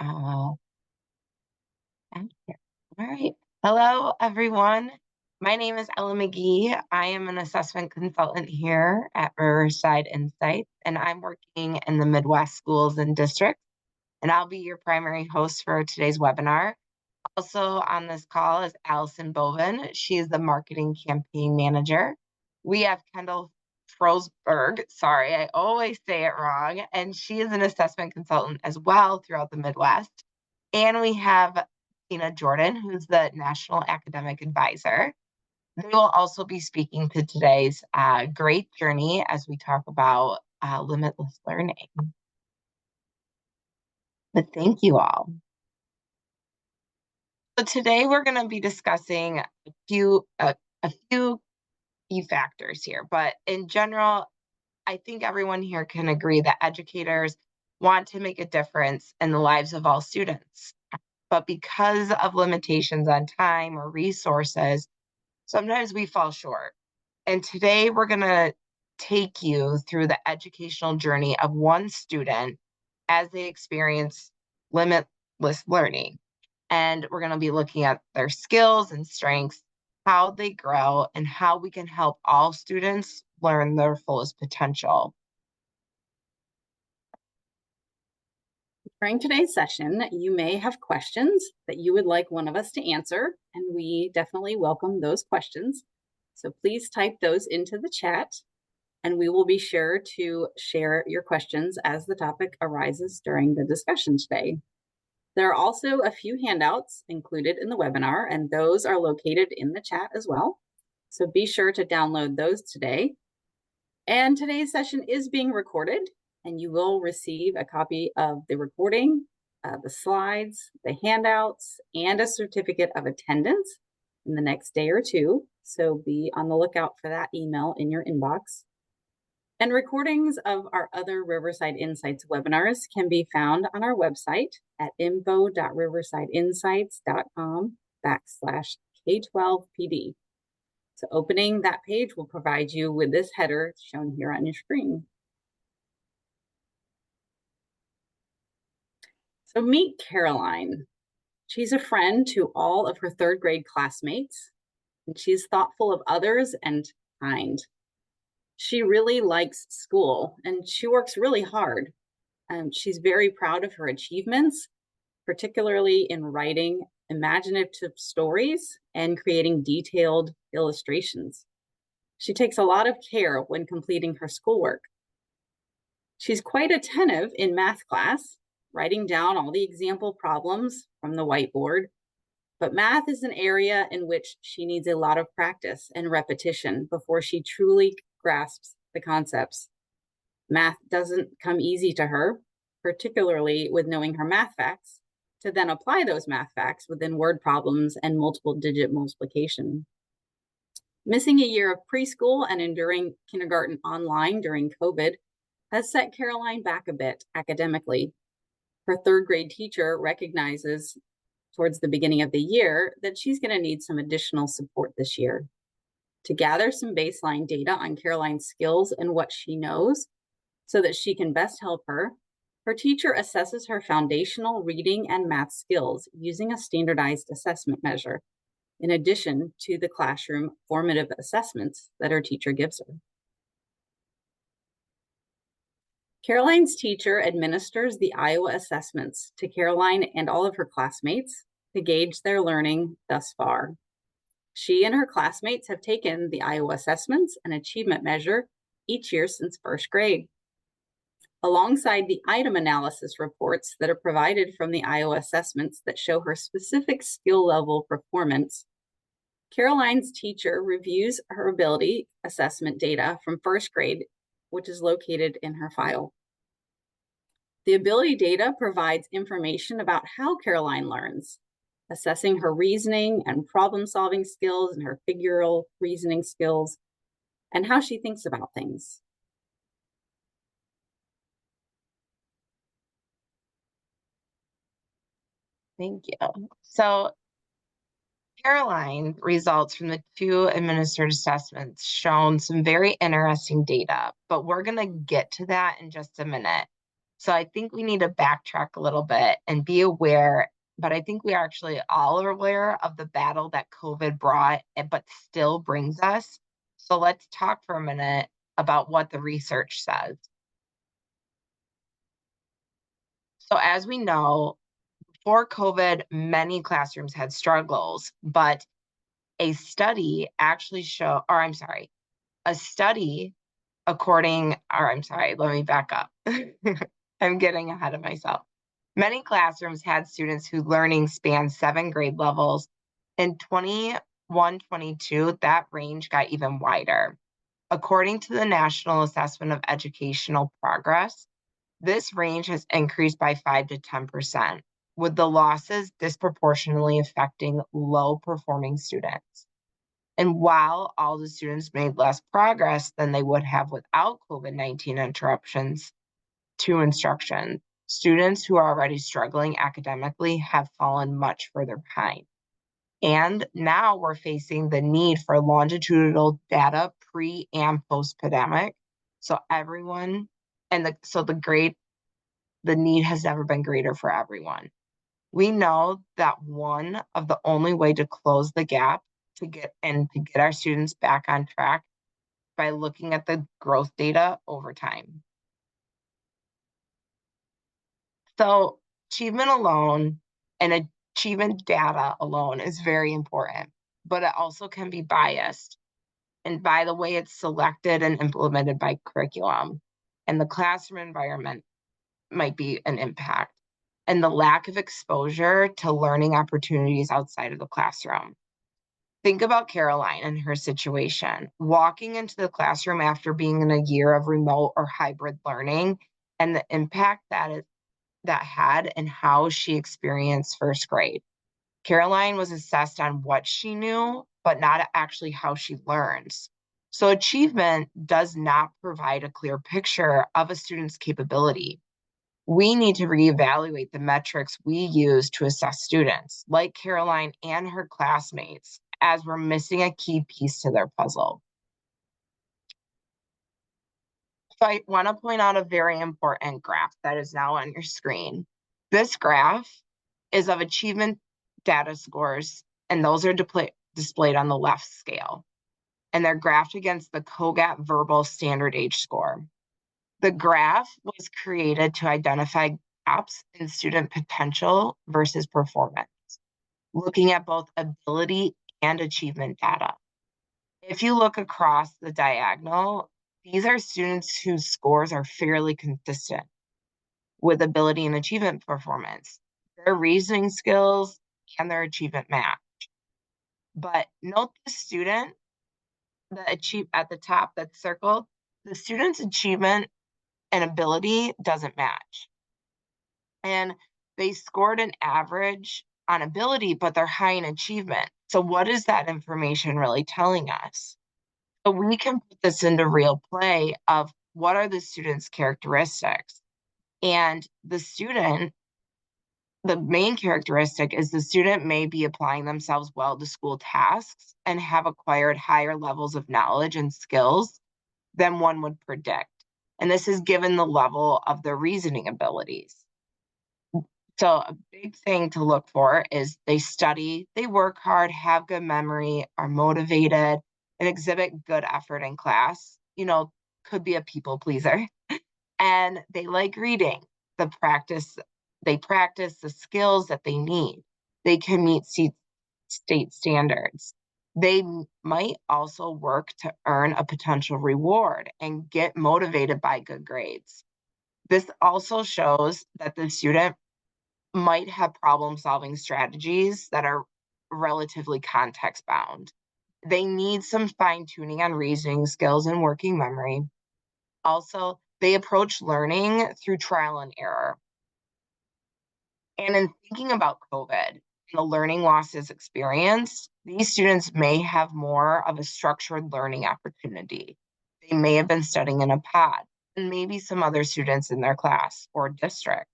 Uh, I'm here. All right. Hello, everyone. My name is Ella McGee. I am an assessment consultant here at Riverside Insights, and I'm working in the Midwest schools and districts. And I'll be your primary host for today's webinar. Also on this call is Allison Bovin. She is the marketing campaign manager. We have Kendall Frosberg. Sorry, I always say it wrong. And she is an assessment consultant as well throughout the Midwest. And we have Tina Jordan, who's the National Academic Advisor. They will also be speaking to today's great journey as we talk about limitless learning. But thank you all. So today we're going to be discussing a few key factors here, but in general, I think everyone here can agree that educators want to make a difference in the lives of all students. But because of limitations on time or resources, sometimes we fall short. And today we're going to take you through the educational journey of one student as they experience limitless learning. And we're going to be looking at their skills and strengths, how they grow, and how we can help all students learn their fullest potential. During today's session, you may have questions that you would like one of us to answer, and we definitely welcome those questions. So please type those into the chat, and we will be sure to share your questions as the topic arises during the discussion today. There are also a few handouts included in the webinar, and those are located in the chat as well. So be sure to download those today. And today's session is being recorded, and you will receive a copy of the recording, the slides, the handouts, and a certificate of attendance in the next day or two. So be on the lookout for that email in your inbox. And recordings of our other Riverside Insights webinars can be found on our website at info.riversideinsights.com/K12PD. So opening that page will provide you with this header shown here on your screen. So meet Caroline. She's a friend to all of her third grade classmates, and she's thoughtful of others and kind. She really likes school, and she works really hard. She's very proud of her achievements, particularly in writing imaginative stories and creating detailed illustrations. She takes a lot of care when completing her schoolwork. She's quite attentive in math class, writing down all the example problems from the whiteboard. But math is an area in which she needs a lot of practice and repetition before she truly grasps the concepts. Math doesn't come easy to her, particularly with knowing her math facts, to then apply those math facts within word problems and multiple digit multiplication. Missing a year of preschool and enduring kindergarten online during COVID has set Caroline back a bit academically. Her third grade teacher recognizes towards the beginning of the year that she's going to need some additional support this year. To gather some baseline data on Caroline's skills and what she knows so that she can best help her, her teacher assesses her foundational reading and math skills using a standardized assessment measure, in addition to the classroom formative assessments that her teacher gives her. Caroline's teacher administers the Iowa assessments to Caroline and all of her classmates to gauge their learning thus far. She and her classmates have taken the Iowa assessments and achievement measure each year since first grade. Alongside the item analysis reports that are provided from the Iowa assessments that show her specific skill level performance, Caroline's teacher reviews her ability assessment data from first grade, which is located in her file. The ability data provides information about how Caroline learns, assessing her reasoning and problem-solving skills and her figural reasoning skills, and how she thinks about things. Thank you. So Caroline results from the two administered assessments shown some very interesting data, but we're going to get to that in just a minute. So I think we need to backtrack a little bit and be aware, but I think we actually all are aware of the battle that COVID brought, but still brings us. So let's talk for a minute about what the research says. So as we know, before COVID, many classrooms had struggles, but a study actually show, or I'm sorry, a study I'm sorry, let me back up. I'm getting ahead of myself. Many classrooms had students whose learning spanned 7 grade levels. In 21-22, that range got even wider. According to the National Assessment of Educational Progress, this range has increased by 5 to 10%, with the losses disproportionately affecting low performing students. And while all the students made less progress than they would have without COVID-19 interruptions to instruction, students who are already struggling academically have fallen much further behind. And now we're facing the need for longitudinal data pre and post pandemic. So everyone, and the need has never been greater for everyone. We know that one of the only way to close the gap to get our students back on track by looking at the growth data over time. So achievement alone and achievement data alone is very important, but it also can be biased and by the way it's selected and implemented by curriculum. And the classroom environment might be an impact, and the lack of exposure to learning opportunities outside of the classroom. Think about Caroline and her situation. Walking into the classroom after being in a year of remote or hybrid learning and the impact that had and how she experienced first grade. Caroline was assessed on what she knew, but not actually how she learns. So achievement does not provide a clear picture of a student's capability. We need to reevaluate the metrics we use to assess students, like Caroline and her classmates, as we're missing a key piece to their puzzle. So I want to point out a very important graph that is now on your screen. This graph is of achievement data scores, and those are displayed on the left scale, and they're graphed against the COGAT verbal standard age score. The graph was created to identify gaps in student potential versus performance, looking at both ability and achievement data. If you look across the diagonal, these are students whose scores are fairly consistent with ability and achievement performance, their reasoning skills, and their achievement match. But note the student that achieve at the top that's circled, the student's achievement and ability doesn't match. And they scored an average on ability, but they're high in achievement. So what is that information really telling us? So we can put this into real play of what are the student's characteristics. And the main characteristic is the student may be applying themselves well to school tasks and have acquired higher levels of knowledge and skills than one would predict. And this is given the level of their reasoning abilities. So a big thing to look for is they study, they work hard, have good memory, are motivated, and exhibit good effort in class. Could be a people pleaser. And they like reading. The practice, they practice the skills that they need. They can meet state standards. They might also work to earn a potential reward and get motivated by good grades. This also shows that the student might have problem solving strategies that are relatively context bound. They need some fine tuning on reasoning skills and working memory. Also, they approach learning through trial and error. And in thinking about COVID and the learning losses experienced, these students may have more of a structured learning opportunity. They may have been studying in a pod, and maybe some other students in their class or district.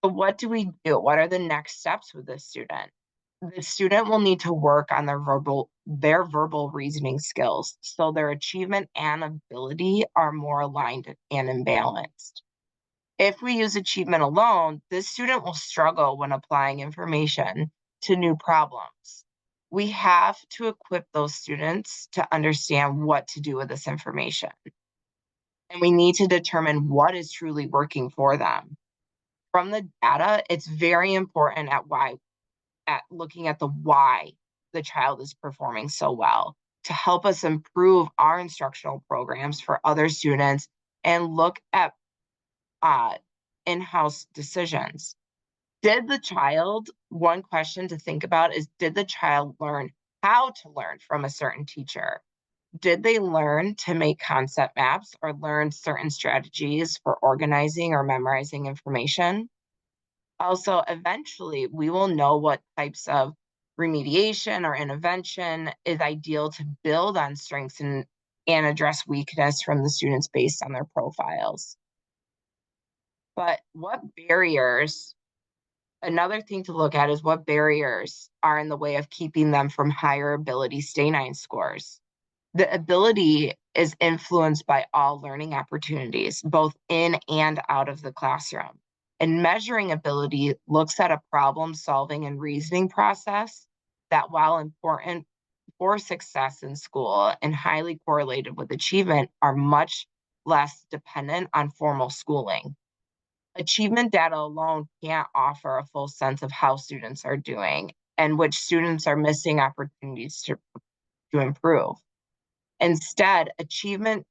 But what do we do? What are the next steps with this student? The student will need to work on their verbal reasoning skills so their achievement and ability are more aligned and imbalanced. If we use achievement alone, this student will struggle when applying information to new problems. We have to equip those students to understand what to do with this information. And we need to determine what is truly working for them. From the data, it's very important at looking at the why the child is performing so well to help us improve our instructional programs for other students and look at uh, in-house decisions. One question to think about is, did the child learn how to learn from a certain teacher? Did they learn to make concept maps or learn certain strategies for organizing or memorizing information? Also, eventually, we will know what types of remediation or intervention is ideal to build on strengths and address weakness from the students based on their profiles. But another thing to look at is what barriers are in the way of keeping them from higher ability stay 9 scores. The ability is influenced by all learning opportunities, both in and out of the classroom. And measuring ability looks at a problem solving and reasoning process that, while important for success in school and highly correlated with achievement, are much less dependent on formal schooling. Achievement data alone can't offer a full sense of how students are doing and which students are missing opportunities to improve. Instead, achievement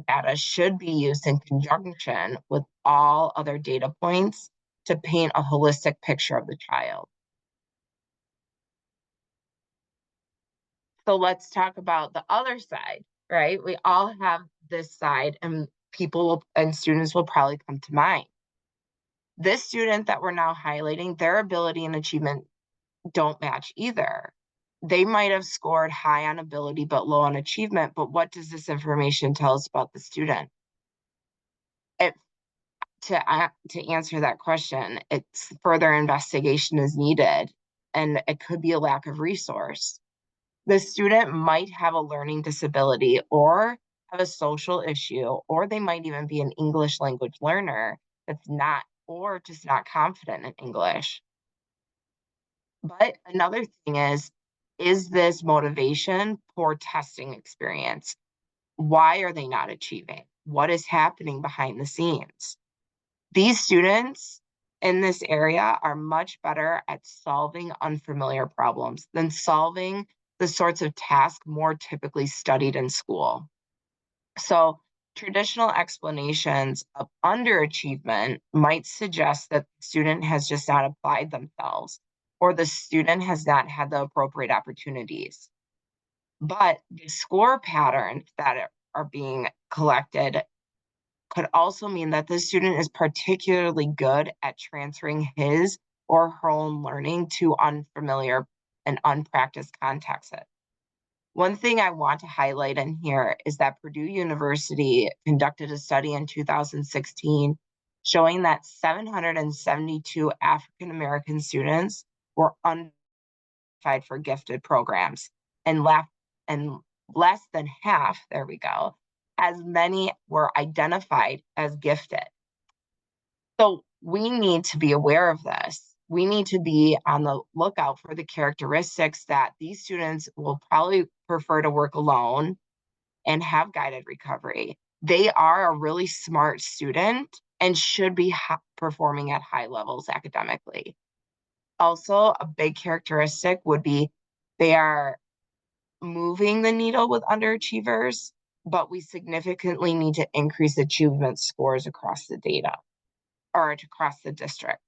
data should be used in conjunction with all other data points to paint a holistic picture of the child. So let's talk about the other side, right? We all have this side, and students will probably come to mind. This student that we're now highlighting, their ability and achievement don't match either. They might have scored high on ability but low on achievement, but what does this information tell us about the student? It to answer that question, it's further investigation is needed, and it could be a lack of resource. The student might have a learning disability or have a social issue, or they might even be an English language learner that's not, or just not confident in English. But another thing is this motivation poor testing experience? Why are they not achieving? What is happening behind the scenes? These students in this area are much better at solving unfamiliar problems than solving the sorts of tasks more typically studied in school. So, traditional explanations of underachievement might suggest that the student has just not applied themselves or the student has not had the appropriate opportunities. But the score patterns that are being collected could also mean that the student is particularly good at transferring his or her own learning to unfamiliar and unpracticed contexts. One thing I want to highlight in here is that Purdue University conducted a study in 2016 showing that 772 African American students were unqualified for gifted programs, and and less than half, there we go, as many were identified as gifted. So we need to be aware of this. We need to be on the lookout for the characteristics that these students will probably prefer to work alone and have guided recovery. They are a really smart student and should be performing at high levels academically. Also, a big characteristic would be they are moving the needle with underachievers, but we significantly need to increase achievement scores across the data or across the district.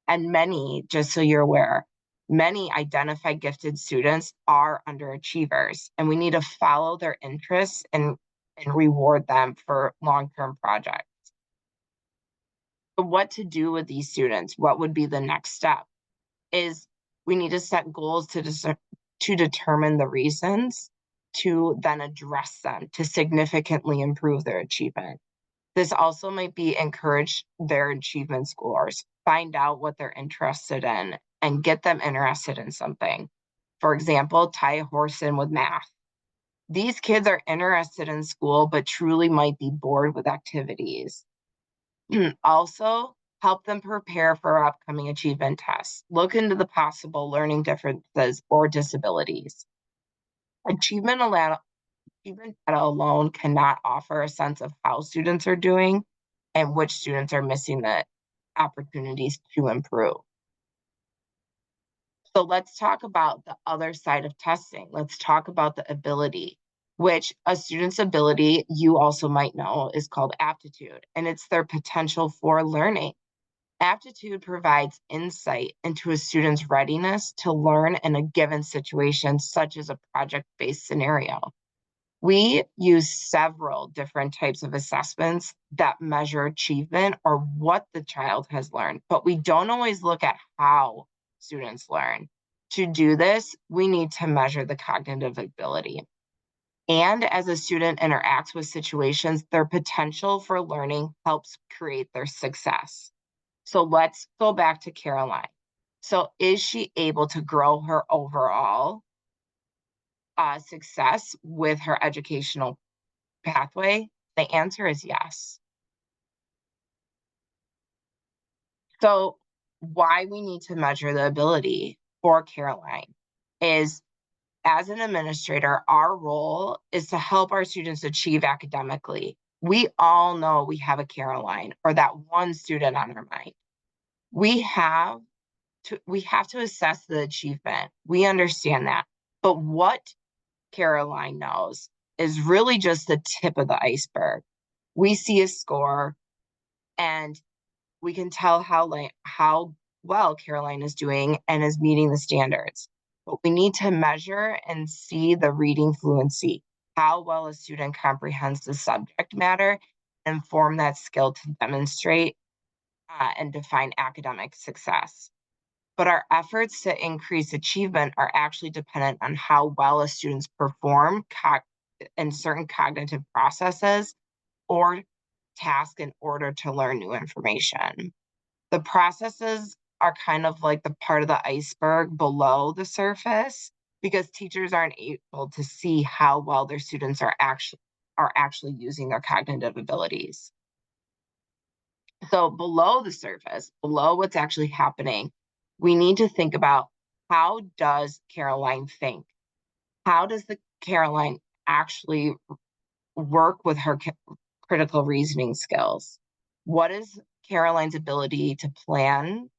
And many, just so you're aware, many identified gifted students are underachievers, and we need to follow their interests and reward them for long-term projects. But what to do with these students? What would be the next step? Is we need to set goals to determine the reasons, to then address them to significantly improve their achievement. This also might be encourage their achievement scores, find out what they're interested in, and get them interested in something. For example, tie a horse in with math. These kids are interested in school, but truly might be bored with activities. Also, help them prepare for upcoming achievement tests. Look into the possible learning differences or disabilities. Achievement, achievement data alone cannot offer a sense of how students are doing and which students are missing the opportunities to improve. So let's talk about the other side of testing. Let's talk about the ability, which a student's ability, you also might know, is called aptitude, and it's their potential for learning. Aptitude provides insight into a student's readiness to learn in a given situation, such as a project based scenario. We use several different types of assessments that measure achievement or what the child has learned, but we don't always look at how students learn. To do this, we need to measure the cognitive ability. And as a student interacts with situations, their potential for learning helps create their success. So let's go back to Caroline. So, is she able to grow her overall success with her educational pathway? The answer is yes. So, why we need to measure the ability for Caroline is, as an administrator, our role is to help our students achieve academically. We all know we have a Caroline or that one student on our mind. We have we have to assess the achievement. We understand that. But what Caroline knows is really just the tip of the iceberg. We see a score and we can tell how well Caroline is doing and is meeting the standards. But we need to measure and see the reading fluency, how well a student comprehends the subject matter, and form that skill to demonstrate and define academic success. But our efforts to increase achievement are actually dependent on how well a students perform in certain cognitive processes or tasks in order to learn new information. The processes are kind of like the part of the iceberg below the surface because teachers aren't able to see how well their students are actually using their cognitive abilities. So below the surface, below what's actually happening, we need to think about, how does Caroline think? How does the Caroline actually work with her critical reasoning skills? What is Caroline's ability to plan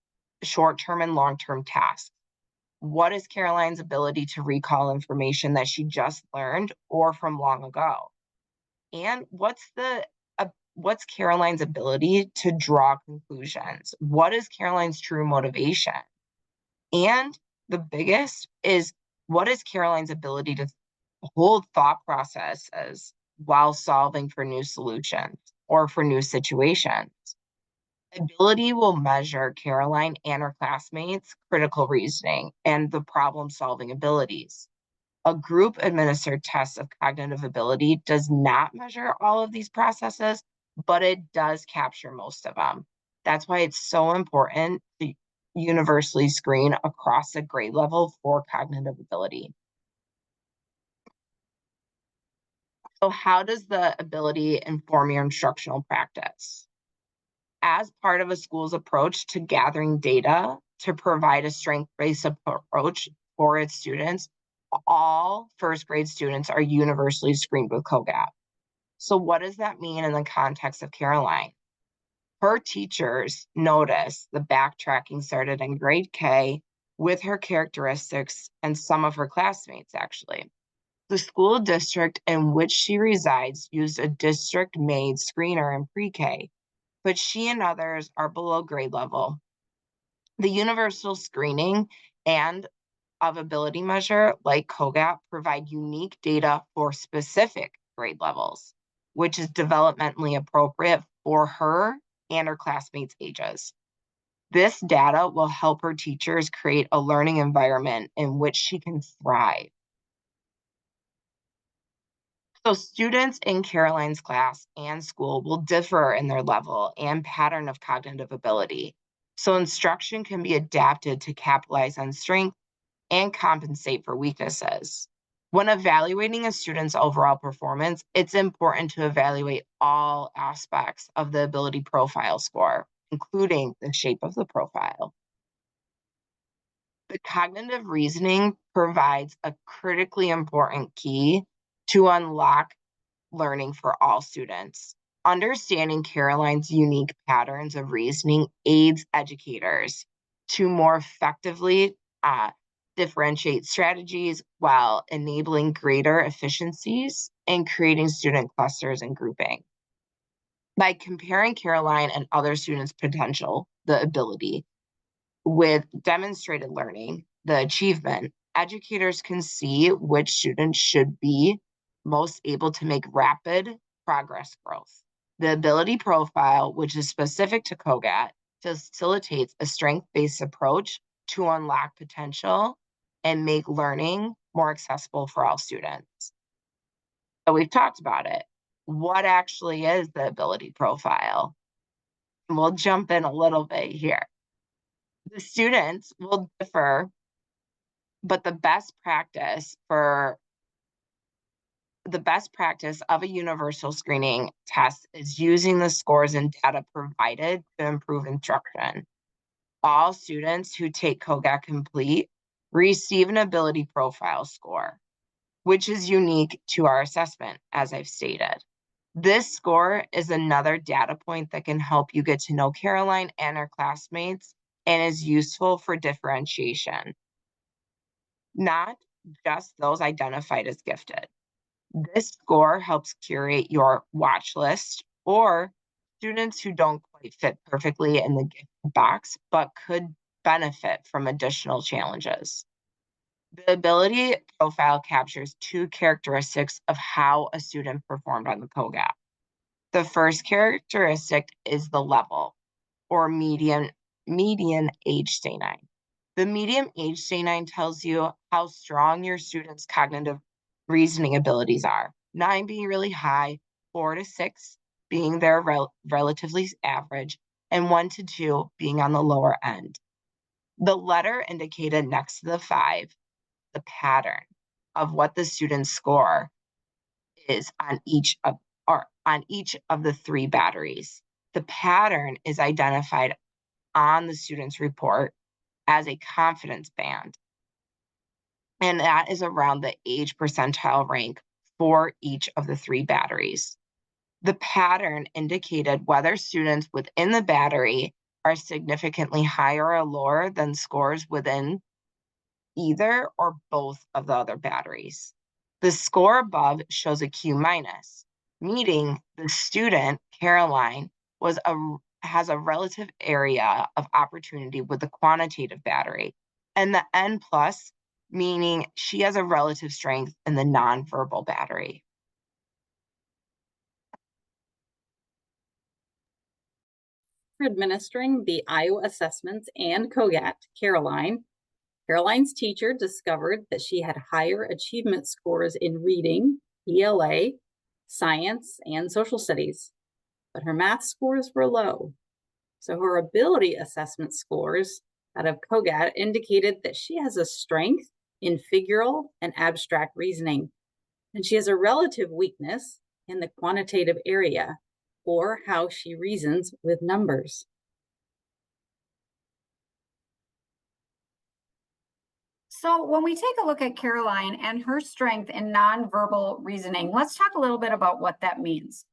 short-term and long-term tasks? What is Caroline's ability to recall information that she just learned or from long ago? And what's Caroline's ability to draw conclusions? What is Caroline's true motivation? And the biggest is, what is Caroline's ability to hold thought processes while solving for new solutions or for new situations? Ability will measure Caroline and her classmates' critical reasoning and the problem solving abilities. A group administered test of cognitive ability does not measure all of these processes, but it does capture most of them. That's why it's so important to universally screen across a grade level for cognitive ability. So, how does the ability inform your instructional practice? As part of a school's approach to gathering data to provide a strength based approach for its students, all first grade students are universally screened with COGAP. So, what does that mean in the context of Caroline? Her teachers noticed the backtracking started in grade K with her characteristics and some of her classmates, actually. The school district in which she resides used a district made screener in pre K, but she and others are below grade level. The universal screening and of ability measure, like COGAP, provide unique data for specific grade levels, which is developmentally appropriate for her and her classmates' ages. This data will help her teachers create a learning environment in which she can thrive. So, students in Caroline's class and school will differ in their level and pattern of cognitive ability. So, instruction can be adapted to capitalize on strength and compensate for weaknesses. When evaluating a student's overall performance, it's important to evaluate all aspects of the ability profile score, including the shape of the profile. The cognitive reasoning provides a critically important key to unlock learning for all students. Understanding Caroline's unique patterns of reasoning aids educators to more effectively uh, differentiate strategies while enabling greater efficiencies and creating student clusters and grouping. By comparing Caroline and other students' potential, the ability, with demonstrated learning, the achievement, educators can see which students should be most able to make rapid progress growth. The ability profile, which is specific to COGAT, facilitates a strength based approach to unlock potential and make learning more accessible for all students. So we've talked about it. What actually is the ability profile? And we'll jump in a little bit here. The students will differ, but the best practice of a universal screening test is using the scores and data provided to improve instruction. All students who take COGAT Complete receive an ability profile score, which is unique to our assessment, as I've stated. This score is another data point that can help you get to know Caroline and her classmates and is useful for differentiation, not just those identified as gifted. This score helps curate your watch list or students who don't quite fit perfectly in the gifted box but could benefit from additional challenges. The ability profile captures two characteristics of how a student performed on the COGAT. The first characteristic is the level or median age stay 9. The median age stay 9 tells you how strong your students' cognitive reasoning abilities are. 9 being really high, 4 to 6 being their relatively average, and 1 to 2 being on the lower end. The letter indicated next to the 5, the pattern of what the students score is on each of the 3 batteries. The pattern is identified on the student's report as a confidence band, and that is around the age percentile rank for each of the 3 batteries. The pattern indicated whether students within the battery are significantly higher or lower than scores within either or both of the other batteries. The score above shows a Q minus, meaning the student, Caroline, has a relative area of opportunity with the quantitative battery, and the N plus, meaning she has a relative strength in the nonverbal battery. For administering the Iowa assessments and COGAT, Caroline's teacher discovered that she had higher achievement scores in reading, ELA, science, and social studies, but her math scores were low. So her ability assessment scores out of COGAT indicated that she has a strength in figural and abstract reasoning, and she has a relative weakness in the quantitative area, or how she reasons with numbers. So when we take a look at Caroline and her strength in nonverbal reasoning, let's talk a little bit about what that means.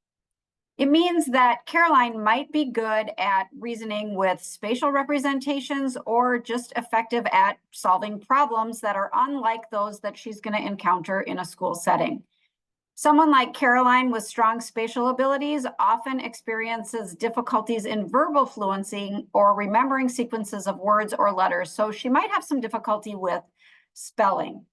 It means that Caroline might be good at reasoning with spatial representations or just effective at solving problems that are unlike those that she's going to encounter in a school setting. Someone like Caroline with strong spatial abilities often experiences difficulties in verbal fluency or remembering sequences of words or letters. So she might have some difficulty with spelling.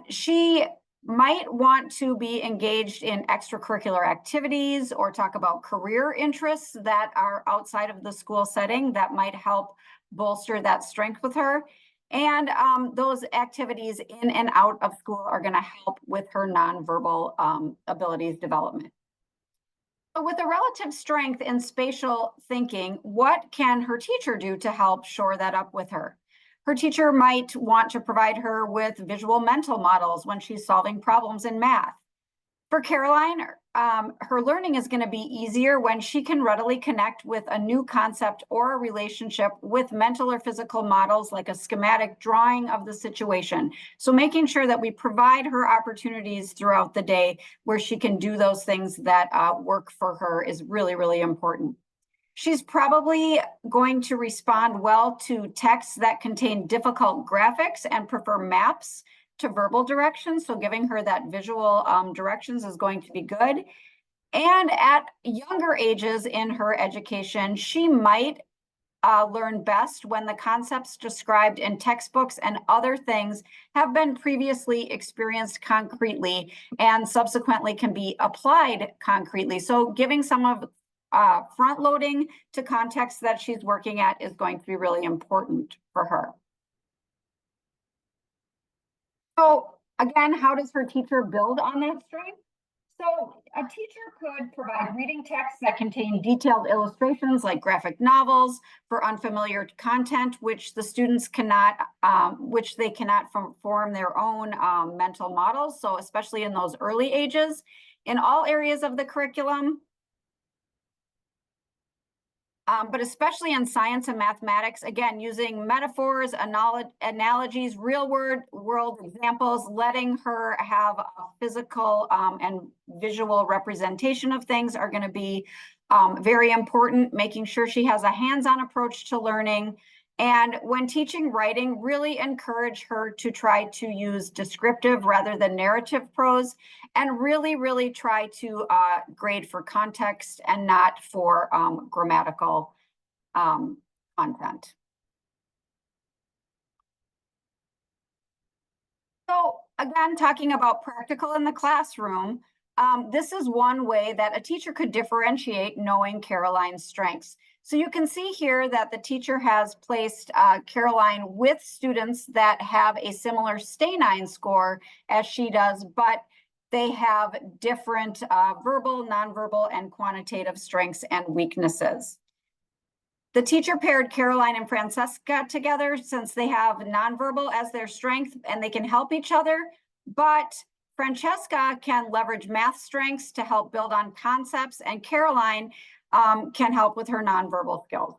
She might want to be engaged in extracurricular activities or talk about career interests that are outside of the school setting that might help bolster that strength with her. And those activities in and out of school are going to help with her nonverbal abilities development. But with a relative strength in spatial thinking, what can her teacher do to help shore that up with her? Her teacher might want to provide her with visual mental models when she's solving problems in math. For Caroline, her learning is going to be easier when she can readily connect with a new concept or a relationship with mental or physical models like a schematic drawing of the situation. So making sure that we provide her opportunities throughout the day where she can do those things that work for her is really, really important. She's probably going to respond well to texts that contain difficult graphics and prefer maps to verbal directions. So giving her that visual directions is going to be good. And at younger ages in her education, she might learn best when the concepts described in textbooks and other things have been previously experienced concretely and subsequently can be applied concretely. So giving some of front loading to context that she's working at is going to be really important for her. So again, how does her teacher build on that strength? So a teacher could provide reading texts that contain detailed illustrations like graphic novels for unfamiliar content, which the students cannot, form their own mental models. So especially in those early ages, in all areas of the curriculum, but especially in science and mathematics, again, using metaphors, analogies, real world examples, letting her have a physical and visual representation of things are going to be very important, making sure she has a hands-on approach to learning. And when teaching writing, really encourage her to try to use descriptive rather than narrative prose, and really try to grade for context and not for grammatical content. So again, talking about practical in the classroom, this is one way that a teacher could differentiate knowing Caroline's strengths. So you can see here that the teacher has placed Caroline with students that have a similar STAY-9 score as she does, but they have different verbal, nonverbal, and quantitative strengths and weaknesses. The teacher paired Caroline and Francesca together since they have nonverbal as their strength and they can help each other, but Francesca can leverage math strengths to help build on concepts, and Caroline can help with her nonverbal skills.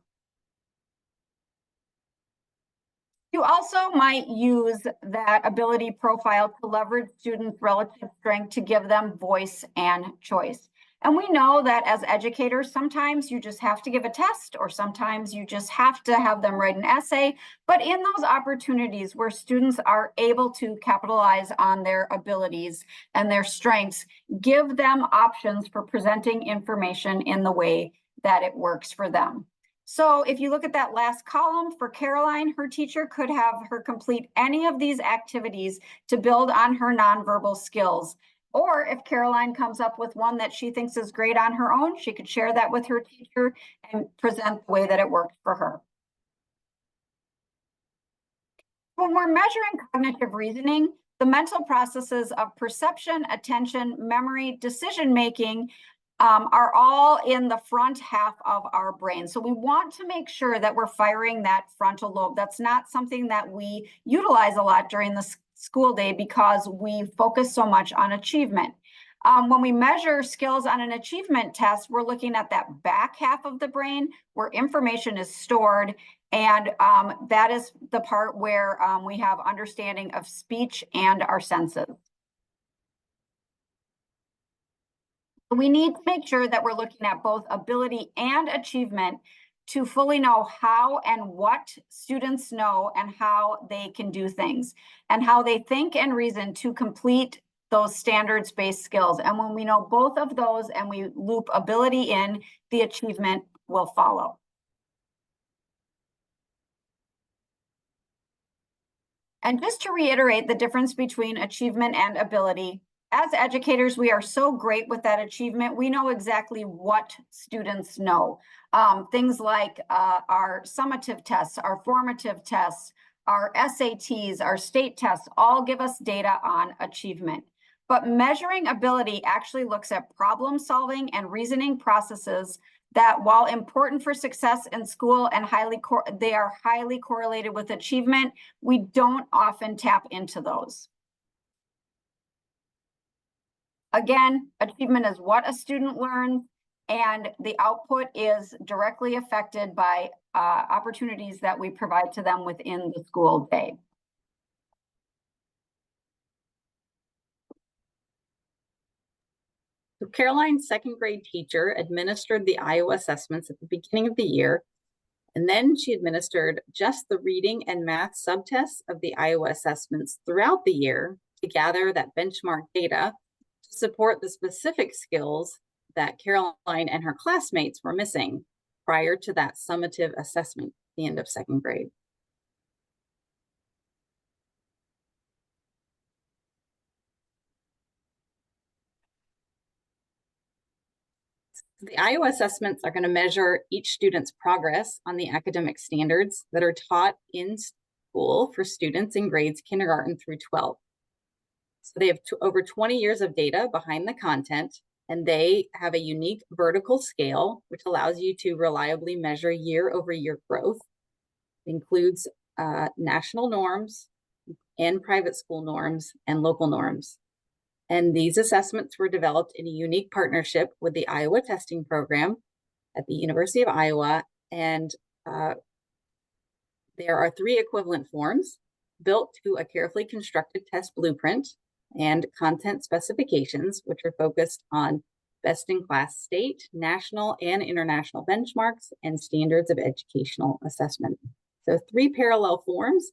You also might use that ability profile to leverage students' relative strength to give them voice and choice. And we know that as educators, sometimes you just have to give a test, or sometimes you just have to have them write an essay. But in those opportunities where students are able to capitalize on their abilities and their strengths, give them options for presenting information in the way that it works for them. So if you look at that last column for Caroline, her teacher could have her complete any of these activities to build on her nonverbal skills. Or if Caroline comes up with one that she thinks is great on her own, she could share that with her teacher and present the way that it worked for her. When we're measuring cognitive reasoning, the mental processes of perception, attention, memory, decision-making are all in the front half of our brain. So we want to make sure that we're firing that frontal lobe. That's not something that we utilize a lot during the school day because we focus so much on achievement. When we measure skills on an achievement test, we're looking at that back half of the brain where information is stored. And that is the part where we have understanding of speech and our senses. We need to make sure that we're looking at both ability and achievement to fully know how and what students know and how they can do things and how they think and reason to complete those standards-based skills. And when we know both of those and we loop ability in, the achievement will follow. And just to reiterate the difference between achievement and ability, as educators, we are so great with that achievement. We know exactly what students know. Things like our summative tests, our formative tests, our SATs, our state tests, all give us data on achievement. But measuring ability actually looks at problem solving and reasoning processes that while important for success in school and they are highly correlated with achievement, we don't often tap into those. Again, achievement is what a student learns, and the output is directly affected by opportunities that we provide to them within the school day. So Caroline's second grade teacher administered the Iowa assessments at the beginning of the year, and then she administered just the reading and math subtests of the Iowa assessments throughout the year to gather that benchmark data to support the specific skills that Caroline and her classmates were missing prior to that summative assessment at the end of second grade. The Iowa assessments are going to measure each student's progress on the academic standards that are taught in school for students in grades kindergarten through 12. So they have over 20 years of data behind the content, and they have a unique vertical scale, which allows you to reliably measure year-over-year growth. It includes national norms and private school norms and local norms. And these assessments were developed in a unique partnership with the Iowa Testing Program at the University of Iowa. And there are 3 equivalent forms built to a carefully constructed test blueprint and content specifications, which are focused on best-in-class state, national, and international benchmarks and standards of educational assessment. So 3 parallel forms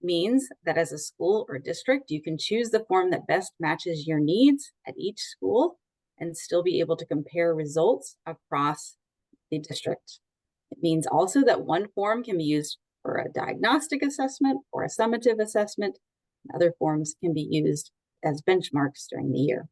means that as a school or district, you can choose the form that best matches your needs at each school and still be able to compare results across the district. It means also that one form can be used for a diagnostic assessment or a summative assessment. Other forms can be used as benchmarks during the year.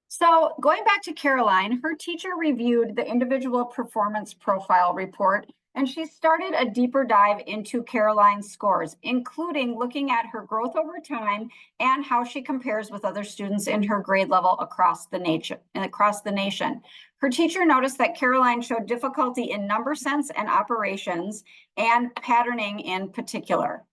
So going back to Caroline, her teacher reviewed the individual performance profile report, and she started a deeper dive into Caroline's scores, including looking at her growth over time and how she compares with other students in her grade level across the nation. Her teacher noticed that Caroline showed difficulty in number sense and operations and patterning in particular.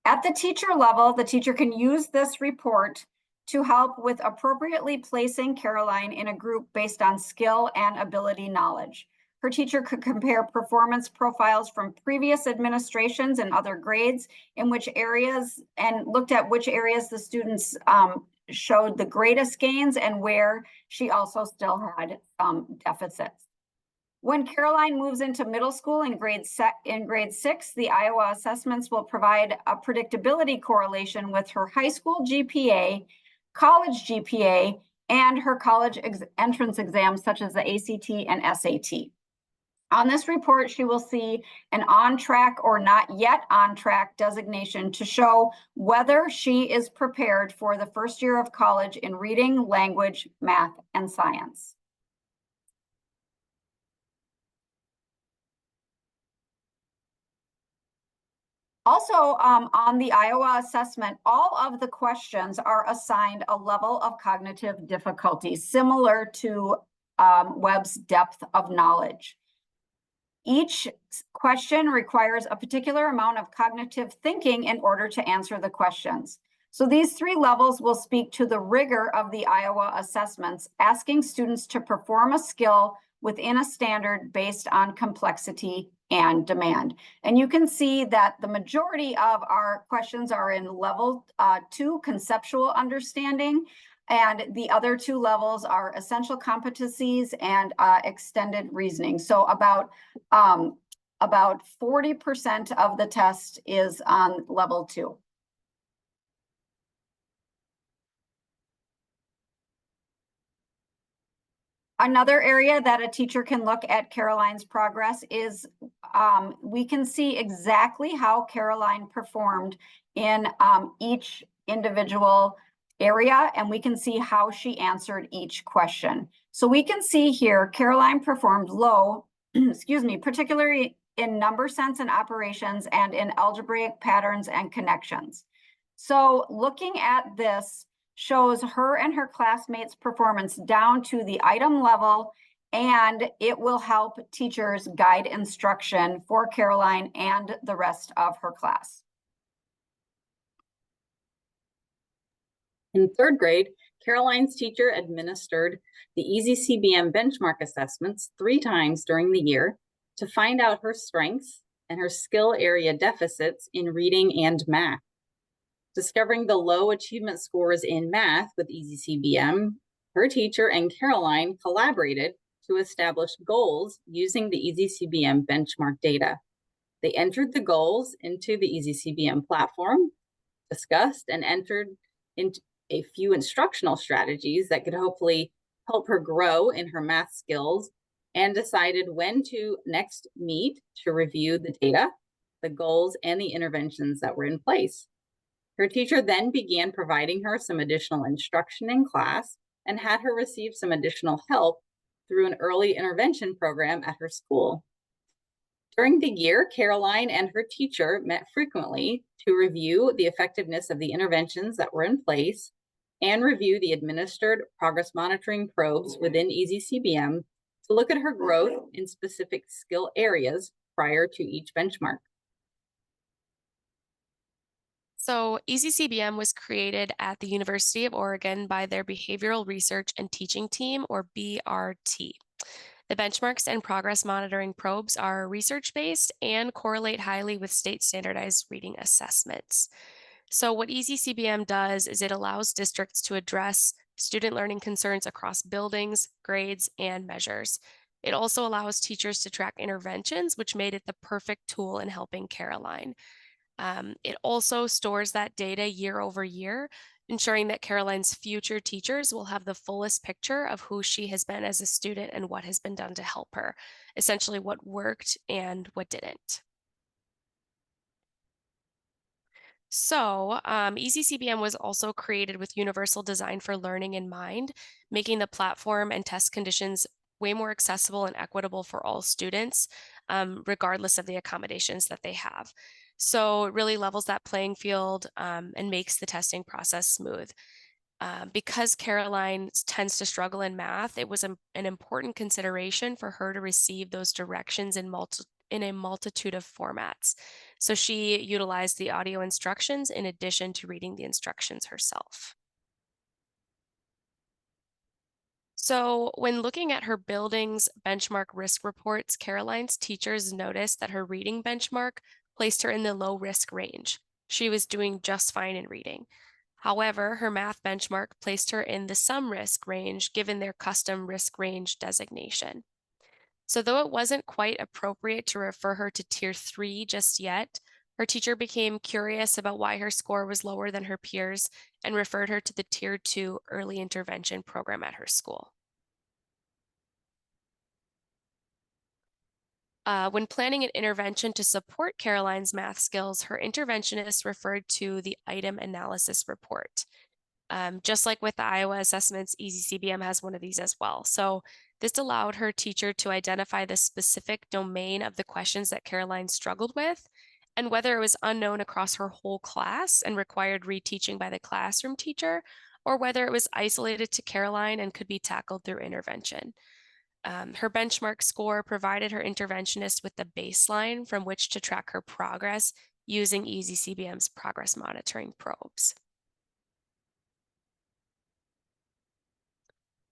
At the teacher level, the teacher can use this report to help with appropriately placing Caroline in a group based on skill and ability knowledge. Her teacher could compare performance profiles from previous administrations and other grades in which areas, and looked at which areas the students showed the greatest gains and where she also still had deficits. When Caroline moves into middle school in grade 6, the Iowa assessments will provide a predictability correlation with her high school GPA, college GPA, and her college entrance exams such as the ACT and SAT. On this report, she will see an on track or not yet on track designation to show whether she is prepared for the first year of college in reading, language, math, and science. Also, on the Iowa assessment, all of the questions are assigned a level of cognitive difficulty, similar to Webb's depth of knowledge. Each question requires a particular amount of cognitive thinking in order to answer the questions. So these 3 levels will speak to the rigor of the Iowa assessments, asking students to perform a skill within a standard based on complexity and demand. And you can see that the majority of our questions are in level 2, conceptual understanding, and the other 2 levels are essential competencies and extended reasoning. So about 40% of the test is on level 2. Another area that a teacher can look at Caroline's progress is we can see exactly how Caroline performed in each individual area, and we can see how she answered each question. So we can see here Caroline performed low, excuse me, particularly in number sense and operations and in algebraic patterns and connections. So looking at this, shows her and her classmates' performance down to the item level, and it will help teachers guide instruction for Caroline and the rest of her class. In third grade, Caroline's teacher administered the EasyCBM benchmark assessments 3 times during the year to find out her strengths and her skill area deficits in reading and math. Discovering the low achievement scores in math with EasyCBM, her teacher and Caroline collaborated to establish goals using the EasyCBM benchmark data. They entered the goals into the EasyCBM platform, discussed and entered into a few instructional strategies that could hopefully help her grow in her math skills, and decided when to next meet to review the data, the goals, and the interventions that were in place. Her teacher then began providing her some additional instruction in class and had her receive some additional help through an early intervention program at her school. During the year, Caroline and her teacher met frequently to review the effectiveness of the interventions that were in place and review the administered progress monitoring probes within EasyCBM to look at her growth in specific skill areas prior to each benchmark. So, EasyCBM was created at the University of Oregon by their Behavioral Research and Teaching Team, or BRT. The benchmarks and progress monitoring probes are research-based and correlate highly with state standardized reading assessments. So what EasyCBM does is it allows districts to address student learning concerns across buildings, grades, and measures. It also allows teachers to track interventions, which made it the perfect tool in helping Caroline. It also stores that data year over year, ensuring that Caroline's future teachers will have the fullest picture of who she has been as a student and what has been done to help her, essentially what worked and what didn't. So, EasyCBM was also created with universal design for learning in mind, making the platform and test conditions way more accessible and equitable for all students, regardless of the accommodations that they have. So it really levels that playing field and makes the testing process smooth. Because Caroline tends to struggle in math, it was an important consideration for her to receive those directions in a multitude of formats. So she utilized the audio instructions in addition to reading the instructions herself. So when looking at her building's benchmark risk reports, Caroline's teachers noticed that her reading benchmark placed her in the low risk range. She was doing just fine in reading. However, her math benchmark placed her in the some risk range given their custom risk range designation. So though it wasn't quite appropriate to refer her to Tier 3 just yet, her teacher became curious about why her score was lower than her peers and referred her to the Tier 2 early intervention program at her school. When planning an intervention to support Caroline's math skills, her interventionist referred to the item analysis report. Just like with the Iowa assessments, EasyCBM has one of these as well. So this allowed her teacher to identify the specific domain of the questions that Caroline struggled with, and whether it was unknown across her whole class and required reteaching by the classroom teacher, or whether it was isolated to Caroline and could be tackled through intervention. Her benchmark score provided her interventionist with the baseline from which to track her progress using EasyCBM's progress monitoring probes.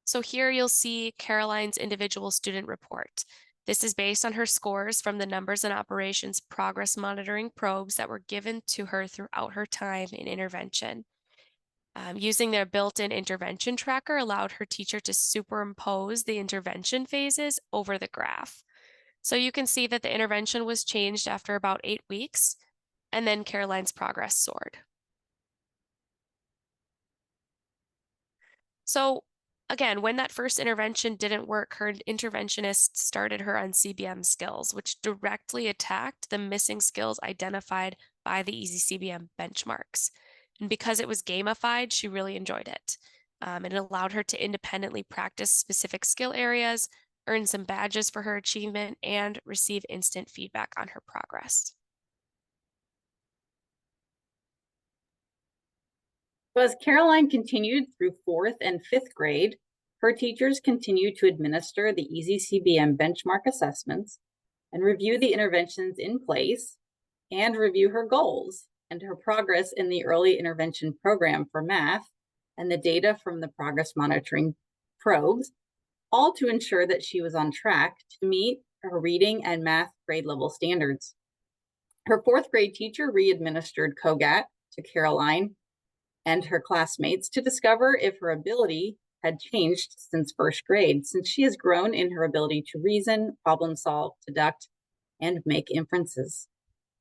So here you'll see Caroline's individual student report. This is based on her scores from the numbers and operations progress monitoring probes that were given to her throughout her time in intervention. Using their built-in intervention tracker allowed her teacher to superimpose the intervention phases over the graph. So you can see that the intervention was changed after about 8 weeks, and then Caroline's progress soared. So again, when that first intervention didn't work, her interventionist started her on CBM skills, which directly attacked the missing skills identified by the EasyCBM benchmarks. And because it was gamified, she really enjoyed it. And it allowed her to independently practice specific skill areas, earn some badges for her achievement, and receive instant feedback on her progress. So as Caroline continued through 4th and 5th grade, her teachers continued to administer the Easy CBM benchmark assessments and review the interventions in place and review her goals and her progress in the early intervention program for math and the data from the progress monitoring probes, all to ensure that she was on track to meet her reading and math grade level standards. Her 4th grade teacher re-administered COGAT to Caroline and her classmates to discover if her ability had changed since 1st grade, since she has grown in her ability to reason, problem solve, deduct, and make inferences.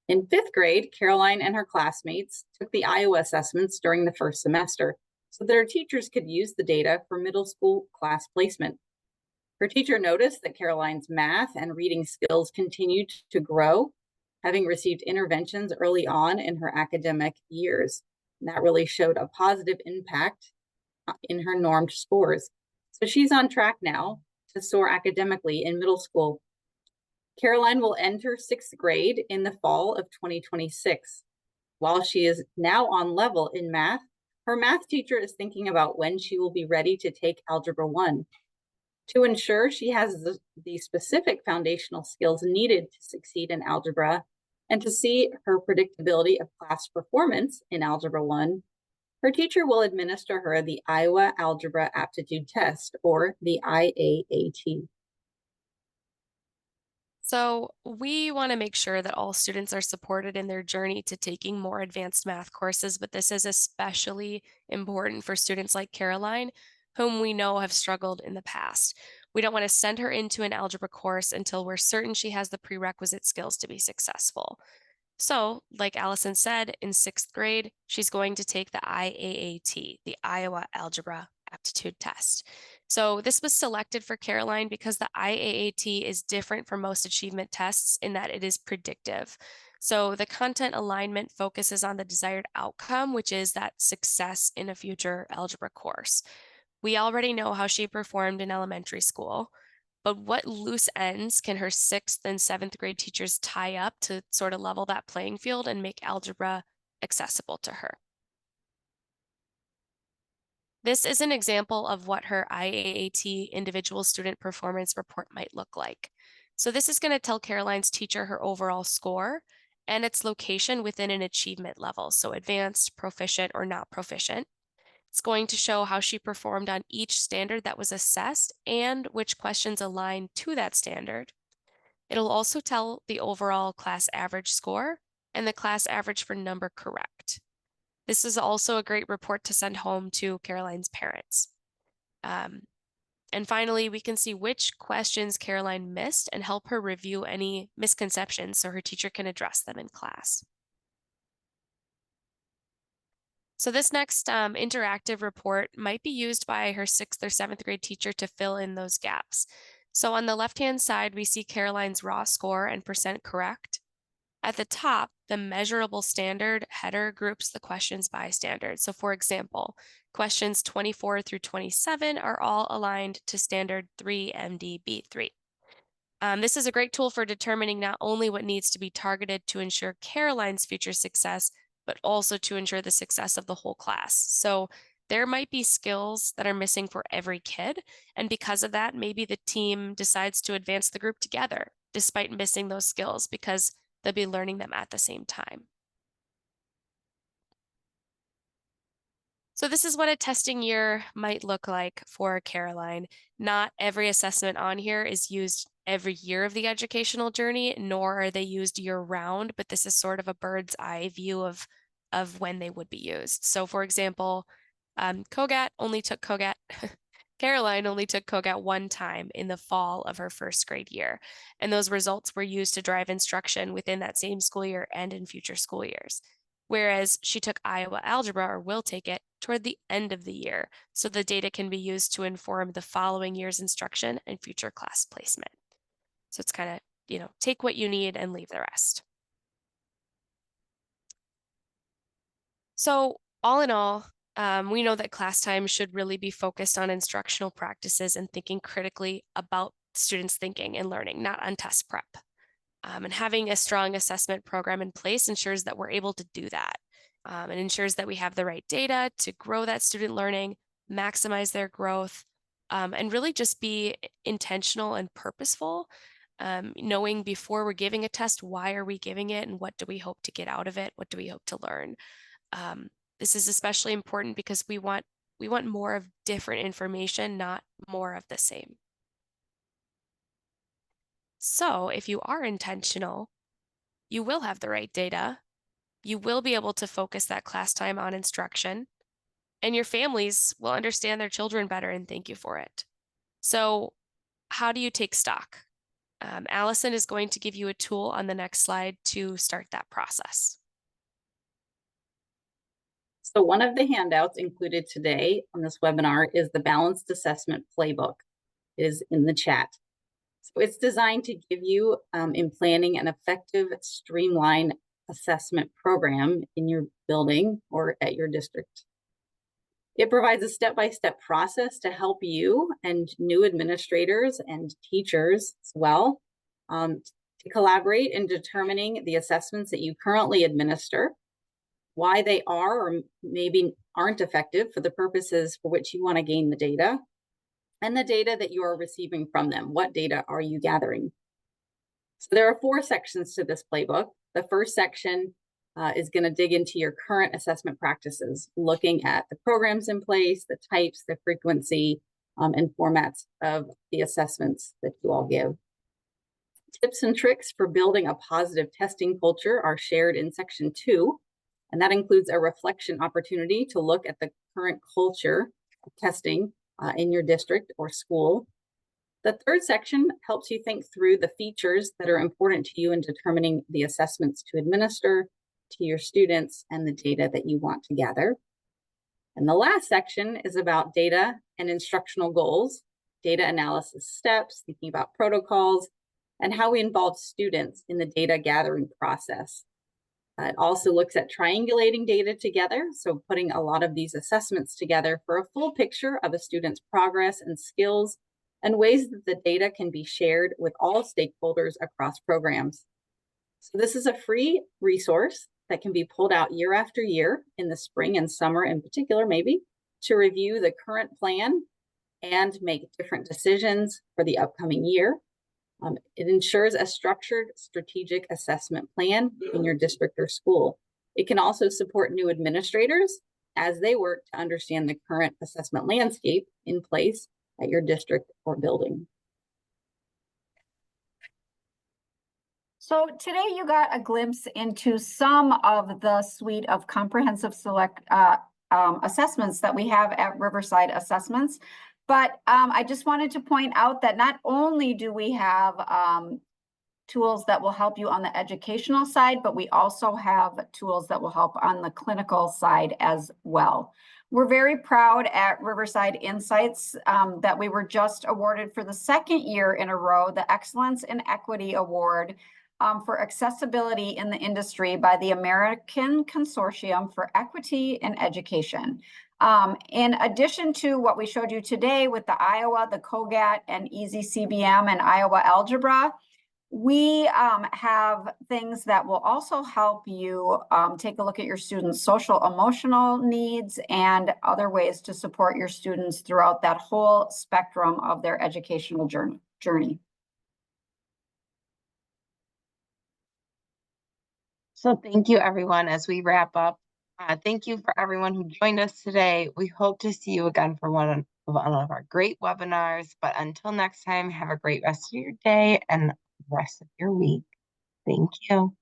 In 5th grade, Caroline and her classmates took the Iowa assessments during the 1st semester so that her teachers could use the data for middle school class placement. Her teacher noticed that Caroline's math and reading skills continued to grow, having received interventions early on in her academic years. And that really showed a positive impact in her normed scores. So she's on track now to soar academically in middle school. Caroline will enter 6th grade in the fall of 2026. While she is now on level in math, her math teacher is thinking about when she will be ready to take Algebra 1. To ensure she has the specific foundational skills needed to succeed in algebra and to see her predictability of class performance in Algebra 1, her teacher will administer her the Iowa Algebra Aptitude Test, or the IAAT. So we want to make sure that all students are supported in their journey to taking more advanced math courses, but this is especially important for students like Caroline, whom we know have struggled in the past. We don't want to send her into an algebra course until we're certain she has the prerequisite skills to be successful. So, like Allison said, in 6th grade, she's going to take the IAAT, the Iowa Algebra Aptitude Test. So, this was selected for Caroline because the IAAT is different from most achievement tests in that it is predictive. So, the content alignment focuses on the desired outcome, which is that success in a future algebra course. We already know how she performed in elementary school. But what loose ends can her 6th and 7th grade teachers tie up to sort of level that playing field and make algebra accessible to her? This is an example of what her IAAT individual student performance report might look like. So this is going to tell Caroline's teacher her overall score and its location within an achievement level, so advanced, proficient, or not proficient. It's going to show how she performed on each standard that was assessed and which questions align to that standard. It'll also tell the overall class average score and the class average for number correct. This is also a great report to send home to Caroline's parents. And finally, we can see which questions Caroline missed and help her review any misconceptions so her teacher can address them in class. So this next interactive report might be used by her 6th or 7th grade teacher to fill in those gaps. So on the left-hand side, we see Caroline's raw score and percent correct. At the top, the measurable standard header groups the questions by standard. So for example, questions 24 through 27 are all aligned to standard 3 MDB3. This is a great tool for determining not only what needs to be targeted to ensure Caroline's future success, but also to ensure the success of the whole class. So there might be skills that are missing for every kid. And because of that, maybe the team decides to advance the group together, despite missing those skills, because they'll be learning them at the same time. So this is what a testing year might look like for Caroline. Not every assessment on here is used every year of the educational journey, nor are they used year round, but this is sort of a bird's eye view of when they would be used. So for example, Caroline only took COGAT one time in the fall of her 1st grade year, and those results were used to drive instruction within that same school year and in future school years. Whereas she took Iowa Algebra, or will take it, toward the end of the year, so the data can be used to inform the following year's instruction and future class placement. So it's kind of, take what you need and leave the rest. So all in all, we know that class time should really be focused on instructional practices and thinking critically about students' thinking and learning, not on test prep. And having a strong assessment program in place ensures that we're able to do that. It ensures that we have the right data to grow that student learning, maximize their growth, and really just be intentional and purposeful, knowing before we're giving a test, why are we giving it and what do we hope to get out of it? What do we hope to learn? This is especially important because we want more of different information, not more of the same. So if you are intentional, you will have the right data. You will be able to focus that class time on instruction, and your families will understand their children better and thank you for it. So how do you take stock? Allison is going to give you a tool on the next slide to start that process. So one of the handouts included today on this webinar is the Balanced Assessment Playbook. It is in the chat. So it's designed to give you, in planning, an effective, streamlined assessment program in your building or at your district. It provides a step-by-step process to help you and new administrators and teachers as well to collaborate in determining the assessments that you currently administer, why they are or maybe aren't effective for the purposes for which you want to gain the data, and the data that you are receiving from them. What data are you gathering? So there are 4 sections to this playbook. The first section is going to dig into your current assessment practices, looking at the programs in place, the types, the frequency, and formats of the assessments that you all give. Tips and tricks for building a positive testing culture are shared in section 2, and that includes a reflection opportunity to look at the current culture of testing in your district or school. The third section helps you think through the features that are important to you in determining the assessments to administer to your students and the data that you want to gather. And the last section is about data and instructional goals, data analysis steps, thinking about protocols, and how we involve students in the data gathering process. It also looks at triangulating data together, so putting a lot of these assessments together for a full picture of a student's progress and skills, and ways that the data can be shared with all stakeholders across programs. So this is a free resource that can be pulled out year after year in the spring and summer in particular, maybe, to review the current plan and make different decisions for the upcoming year. It ensures a structured strategic assessment plan in your district or school. It can also support new administrators as they work to understand the current assessment landscape in place at your district or building. So today you got a glimpse into some of the suite of comprehensive assessments that we have at Riverside Assessments. But I just wanted to point out that not only do we have tools that will help you on the educational side, but we also have tools that will help on the clinical side as well. We're very proud at Riverside Insights that we were just awarded for the 2nd year in a row the Excellence in Equity Award for accessibility in the industry by the American Consortium for Equity in Education. In addition to what we showed you today with the Iowa, the COGAT, and Easy CBM and Iowa Algebra, we have things that will also help you take a look at your students' social emotional needs and other ways to support your students throughout that whole spectrum of their educational journey. So thank you, everyone, as we wrap up. Thank you for everyone who joined us today. We hope to see you again for one of our great webinars. But until next time, have a great rest of your day and rest of your week. Thank you.